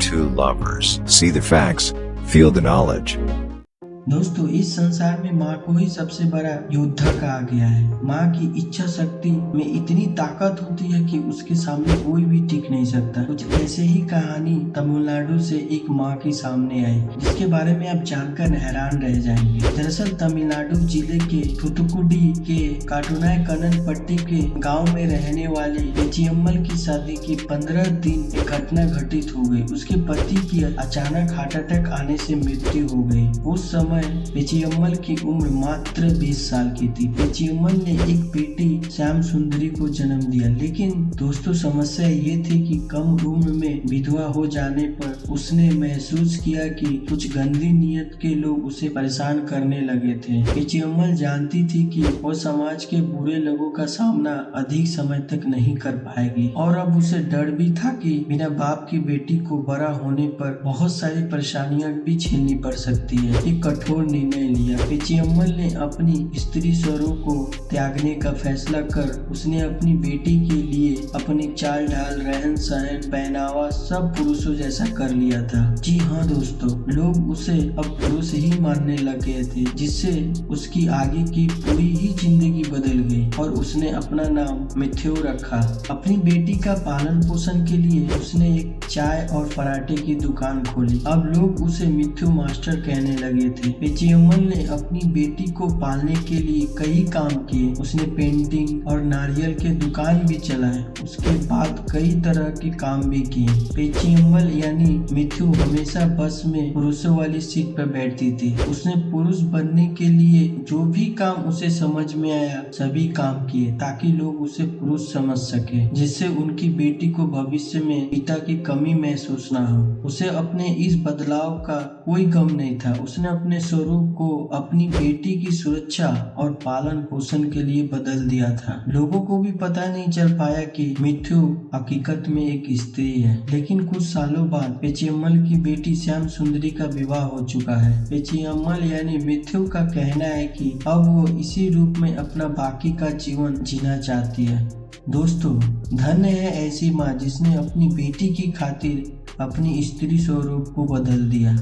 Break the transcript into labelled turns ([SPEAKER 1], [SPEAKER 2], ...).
[SPEAKER 1] two lovers. See the facts, feel the knowledge.
[SPEAKER 2] दोस्तों, इस संसार में माँ को ही सबसे बड़ा योद्धा कहा गया है। माँ की इच्छा शक्ति में इतनी ताकत होती है कि उसके सामने कोई भी टिक नहीं सकता। कुछ ऐसे ही कहानी तमिलनाडु से एक माँ के सामने आई, जिसके बारे में आप जानकर हैरान रह जाएंगे। दरअसल तमिलनाडु जिले के थूथुकुडी के काटुनाय कननपट्टी के गाँव में रहने वाली पेचियम्मल की शादी के 15 दिन एक घटना घटित हो गई। उसके पति की अचानक हार्ट अटैक आने से मृत्यु हो गई। उस समय पेचियम्मल की उम्र मात्र 20 साल की थी। पेचियम्मल ने एक बेटी श्याम सुंदरी को जन्म दिया, लेकिन दोस्तों समस्या ये थी कि कम उम्र में विधवा हो जाने पर उसने महसूस किया कि कुछ गंदी नियत के लोग उसे परेशान करने लगे थे। पेचियम्मल जानती थी कि वो समाज के बुरे लोगों का सामना अधिक समय तक नहीं कर पाएगी, और अब उसे डर भी था कि बिना बाप की बेटी को बड़ा होने पर बहुत सारी परेशानियां भी झेलनी पड़ सकती है। एक कठोर निर्णय लिया। पेचियम्मल ने अपनी स्त्री स्वरों को त्यागने का फैसला कर उसने अपनी बेटी के लिए अपनी चाल ढाल, रहन सहन, पहनावा सब पुरुषों जैसा कर लिया था। जी हाँ दोस्तों, लोग उसे अब पुरुष ही मानने लग गए थे, जिससे उसकी आगे की पूरी ही जिंदगी बदल गई और उसने अपना नाम मिथ्यू रखा। अपनी बेटी का पालन पोषण के लिए उसने एक चाय और पराठे की दुकान खोली। अब लोग उसे मिथ्यू मास्टर कहने लगे थे। पेचियम्मल ने अपनी बेटी को पालने के लिए कई काम किए। उसने पेंटिंग और नारियल के दुकान भी चलाए। उसके बाद कई तरह के काम भी किए। पेचियम्मल यानी मिथ्यू हमेशा बस में पुरुषों वाली सीट पर बैठती थी। उसने पुरुष बनने के लिए जो भी काम उसे समझ में आया सभी काम किए, ताकि लोग उसे पुरुष समझ सके, जिससे उनकी बेटी को भविष्य में पिता की कमी महसूस न हो। उसे अपने इस बदलाव का कोई गम नहीं था। उसने अपने स्वरूप को अपनी बेटी की सुरक्षा और पालन पोषण के लिए बदल दिया था। लोगों को भी पता नहीं चल पाया कि मिथ्यू हकीकत में एक स्त्री है। लेकिन कुछ सालों बाद पेचियम्मल की बेटी श्याम सुंदरी का विवाह हो चुका है। पेचियम्मल यानी मिथ्यू का कहना है कि अब वो इसी रूप में अपना बाकी का जीवन जीना चाहती है। दोस्तों, धन्य है ऐसी माँ जिसने अपनी बेटी की खातिर अपनी स्त्री स्वरूप को बदल दिया।